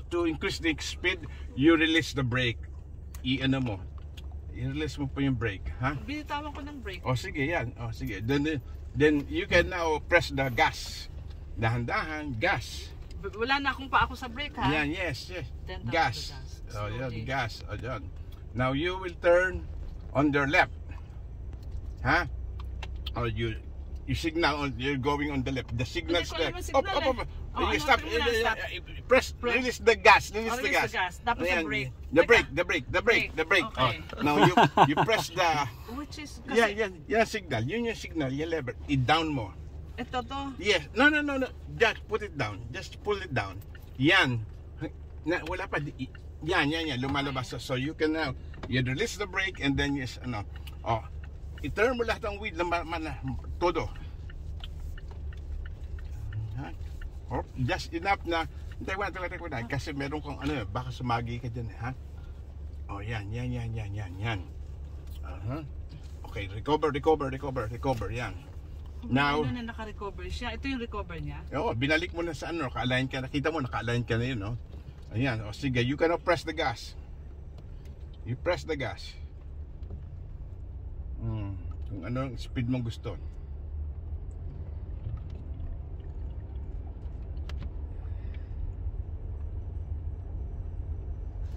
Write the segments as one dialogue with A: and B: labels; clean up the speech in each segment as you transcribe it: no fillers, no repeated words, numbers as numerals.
A: to increase the speed, you release the brake. I-ano mo. I-release mo po yung brake, ha?
B: Binitawan ko ng brake.
A: O sige, yan. O sige. Then you can now press the gas. Dahan-dahan, gas.
B: Wala na akong pa ako sa brake, ha?
A: Yan, yes.
B: Then
A: Gas.
B: the
A: Oh, yan,
B: slowly.
A: gas. O, yan. Now you will turn on your left. Ha? Or you signal on, you're going on the left. The signal
B: Hindi ko
A: step.
B: alam yung signal, eh. Oh,
A: You
B: ano,
A: stop.
B: tingnan mo na, stop.
A: Press, release the gas. Release the
B: Release
A: gas.
B: the gas. Tapos
A: Ayan,
B: yung brake.
A: The
B: Teka.
A: brake.
B: Okay.
A: Oh, now you press the
B: Which is, kasi,
A: yan signal. Yun yung signal, yung lever. I-down mo.
B: ito to.
A: Yes. No. Just put it down. Just pull it down. Yan. Wala pa. Yan. Lumalabas. So you can now, you release the brake and then yes, ano. Oh, i-turn mo lahat ng wheel na todo. Oh, just enough na hintay ko na kasi meron kong ano, baka sumagi ka dyan, ha? Oh, yan. Okay, recover, yan. Now,
B: Ano na naka-recover siya? Ito yung recover niya?
A: oh, binalik mo na sa ano, naka-align ka, nakita mo, naka-align ka na yun, no? Ayan, o sige, you cannot press the gas. You press the gas. Kung anong speed mong gusto.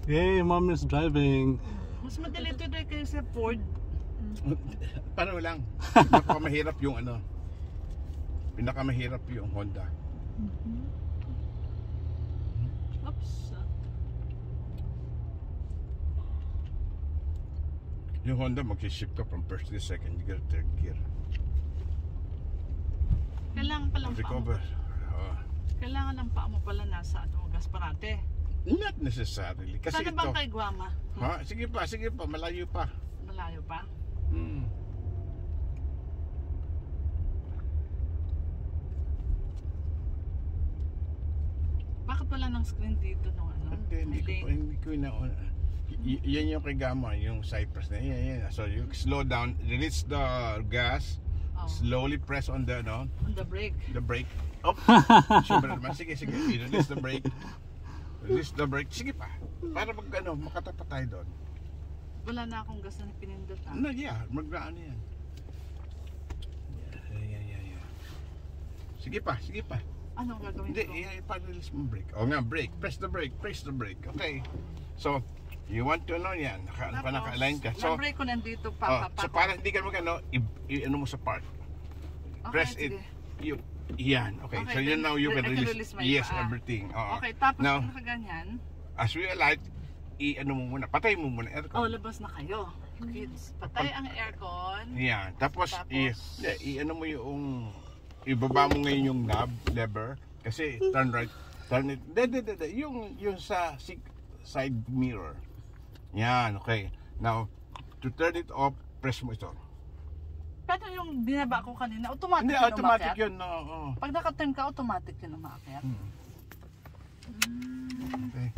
C: Yay, mom is driving.
B: Mas madali ito dahil kayo sa Ford.
A: Paano lang? Pinakamahirap yung ano. Pinakamahirap yung Honda.
B: Oops.
A: Yung Honda mag-shift ka from first to second, you get third gear.
B: Kailangan palang paa mo.
A: Recover.
B: Kailangan ng paa mo pala nasa gas parate.
A: Not necessarily. Kasi
B: Sana
A: ito.
B: bang kay Guama?
A: Ha? Sige pa, malayo pa.
B: Malayo pa? Bakit wala ng screen dito nung ano?
A: Hindi ko na. Yan yung kay Gamma, yung Cypress na yan. So you slow down, release the gas, slowly press on the
B: On the brake.
A: the brake. Oh, super naman. Sige. Release the brake. Release the brake. Sige pa. Para makatapat tayo doon.
B: Wala na akong gas na pinindot, ha?
A: No, yeah, mag-ano yan. Yeah. Sige pa.
B: Anong gagawin
A: Hindi,
B: ko?
A: i-release mo brake. O nga, brake. Press the brake. Okay. So, you want to know yan. Naka-align ka. So,
B: na-brake ko nandito pa.
A: so para hindi ka mag-ano, i-ano mo sa park. Press it. Yan. Okay. So,
B: then,
A: now you can
B: I can
A: release.
B: release my
A: Yes,
B: paa.
A: everything.
B: Okay, tapos
A: Now,
B: nakaganyan.
A: as we alight, i-ano mo muna. Patay mo muna aircon.
B: Labas na kayo. Kids, patay ang aircon.
A: Yan. Tapos i-ano mo yung ibaba mo ngayon yung knob, lever. Kasi turn right. Turn it. Yung sa side mirror. Yan. Okay. Now, to turn it off, press mo ito.
B: Pero yung binaba ko kanina, automatic
A: Hindi,
B: yun
A: automatic
B: umakyat?
A: yun. No.
B: Pag naka-turn ka, automatic yun umakyat.
A: Okay.